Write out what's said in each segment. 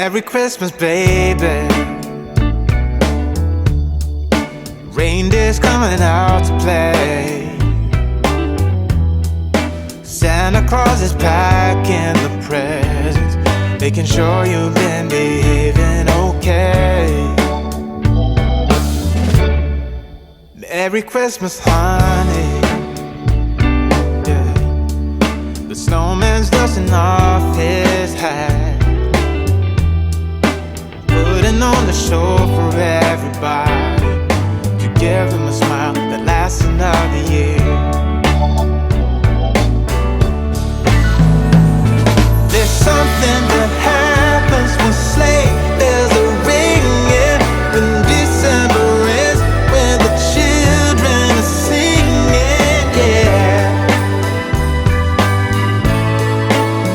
Merry Christmas, baby. Reindeer's coming out to play. Santa Claus is packing the presents, making sure you've been behaving okay. Merry Christmas, honey. Yeah. The snowman's dusting off his hat, putting on the show for everybody, to give them a smile that lasts another year. There's something that happens when sleigh bells are ringing, when December ends, when the children are singing, yeah.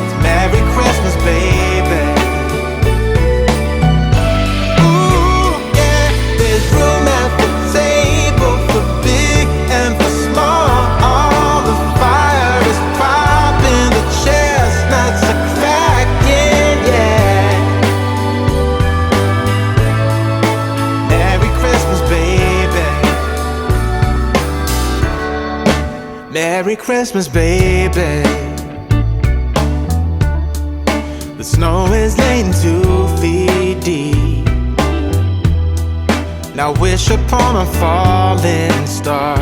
It's Merry Christmas, baby. Ooh, yeah. There's room at the table for big and for small. All the fire is popping, the chestnuts are cracking, yeah. Merry Christmas, baby. Merry Christmas, baby. The snow is laying 2 feet deep. Now wish upon a falling star,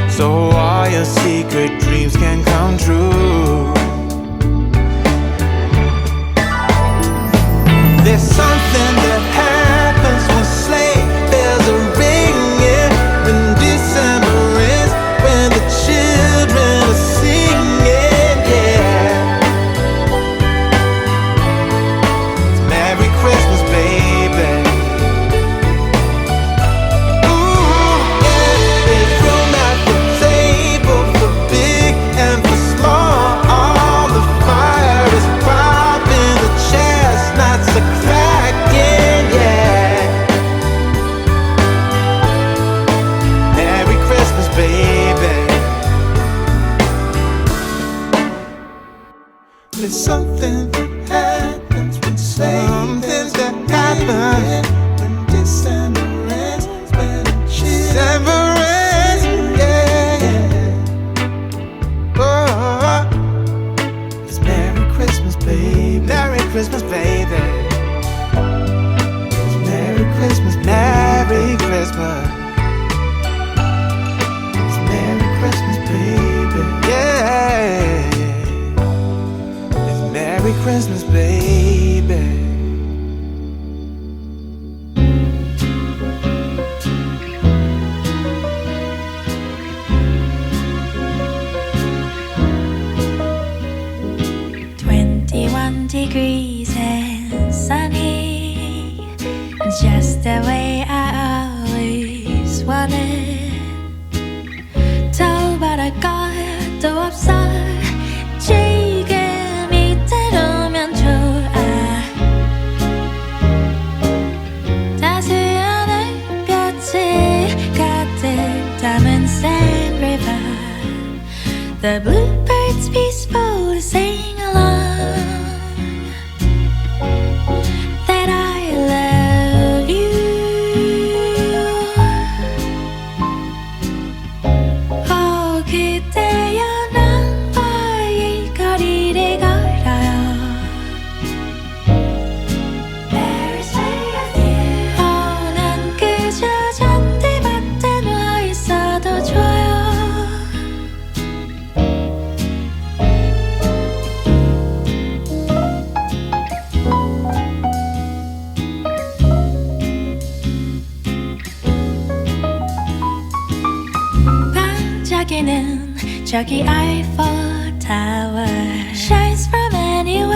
so all your secret dreams can come true. There's something that happens when sleigh bells are ringing, when December ends, when the children are singing, yeah. It's Merry Christmas, baby. Ooh, yeah. There's room at the table for big and for small. All the fire is popping, the chestnuts are cracking, yeah. Merry Christmas, baby. There's something that happens when something that happens when December ends, when December ends, yeah. Oh, it's Merry Christmas, baby. Merry Christmas, baby. It's Merry Christmas, Merry Christmas. It's Merry Christmas, baby. Yeah. It's Merry Christmas, baby. degrees and sunny, just the way I always wanted. 더 바랄 것도 없어, 지금 이대로면 좋아. 따스한 햇볕이 가득 담은 Sand River. The bluebirds peaceful to sing along. That I love you. Oh, 그대여 나와 이 거리를 걸어요. Very stay with you. Oh, 난 그저 잔디밭에 누워 있어도 좋아요. 반짝이는 저기 Eiffel Tower shines from anywhere.